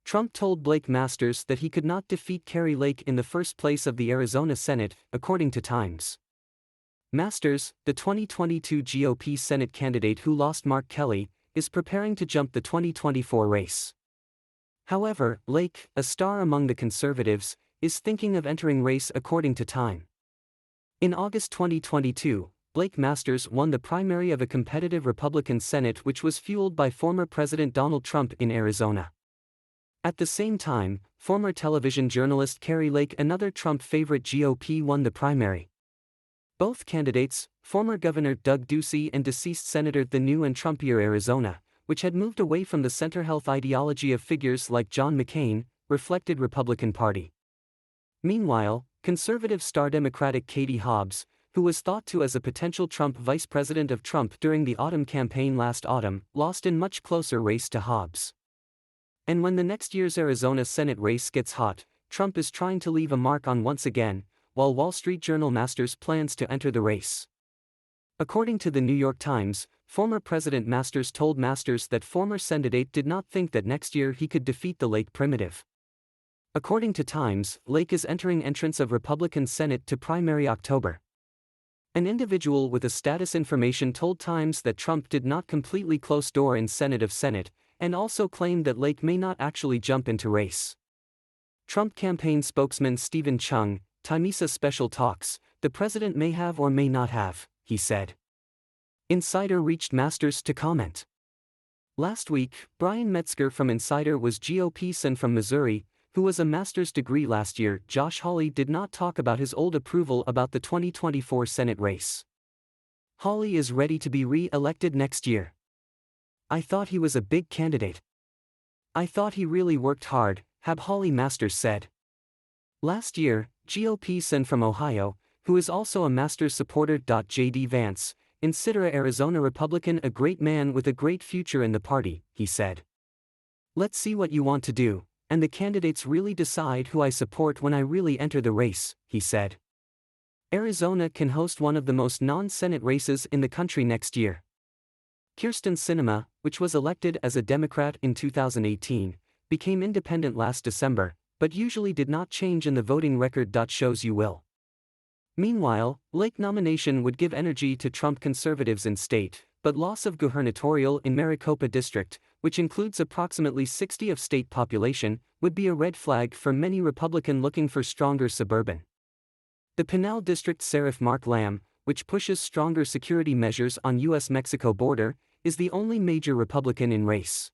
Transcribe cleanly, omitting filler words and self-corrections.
Trump told Blake Masters that he could not defeat Kari Lake in the first place of the Arizona Senate, according to Times. Masters, the 2022 GOP Senate candidate who lost Mark Kelly, is preparing to jump the 2024 race. However, Lake, a star among the conservatives, is thinking of entering race according to Time. In August 2022, Blake Masters won the primary of a competitive Republican Senate which was fueled by former President Donald Trump in Arizona. At the same time, former television journalist Kari Lake, another Trump favorite GOP, won the primary. Both candidates, former Governor Doug Ducey and deceased Senator The and Trumpier Arizona, which had moved away from the center-health ideology of figures like John McCain, reflected Republican Party. Meanwhile, conservative star Democratic Katie Hobbs, who was thought to as a potential Trump vice president of Trump during the autumn campaign last autumn, lost in much closer race to Hobbs. And when the next year's Arizona Senate race gets hot, Trump is trying to leave a mark on once again, while Wall Street Journal Masters plans to enter the race. According to the New York Times, former President Masters told Masters that former Cendidate did not think that next year he could defeat the Lake primitive. According to Times, Lake is entering entrance of Republican Senate to primary October. An individual with a status information told Times that Trump did not completely close door in Senate, and also claimed that Lake may not actually jump into race. Trump campaign spokesman Steven Cheung, Timesa special talks, the president may have or may not have, he said. Insider reached Masters to comment. Last week, Bryan Metzger from Insider was GOP Sen from Missouri, who was a master's degree last year. Josh Hawley did not talk about his old approval about the 2024 Senate race. Hawley is ready to be re-elected next year. I thought he was a big candidate. I thought he really worked hard, Hab Hawley Masters said. Last year, GOP Sen from Ohio, who is also a master's supporter.JD Vance, Insider'a Arizona Republican, a great man with a great future in the party, he said. Let's see what you want to do, and the candidates really decide who I support when I really enter the race, he said. Arizona can host one of the most non-Senate races in the country next year. Kyrsten Sinema, which was elected as a Democrat in 2018, became independent last December, but usually did not change in the voting record.shows you will. Meanwhile, Lake nomination would give energy to Trump conservatives in state, but loss of Guhernatorial in Maricopa district, which includes approximately 60% of state population, would be a red flag for many Republican looking for stronger suburban. The Pinal district Şerif Mark Lamb, which pushes stronger security measures on U.S.-Mexico border, is the only major Republican in race.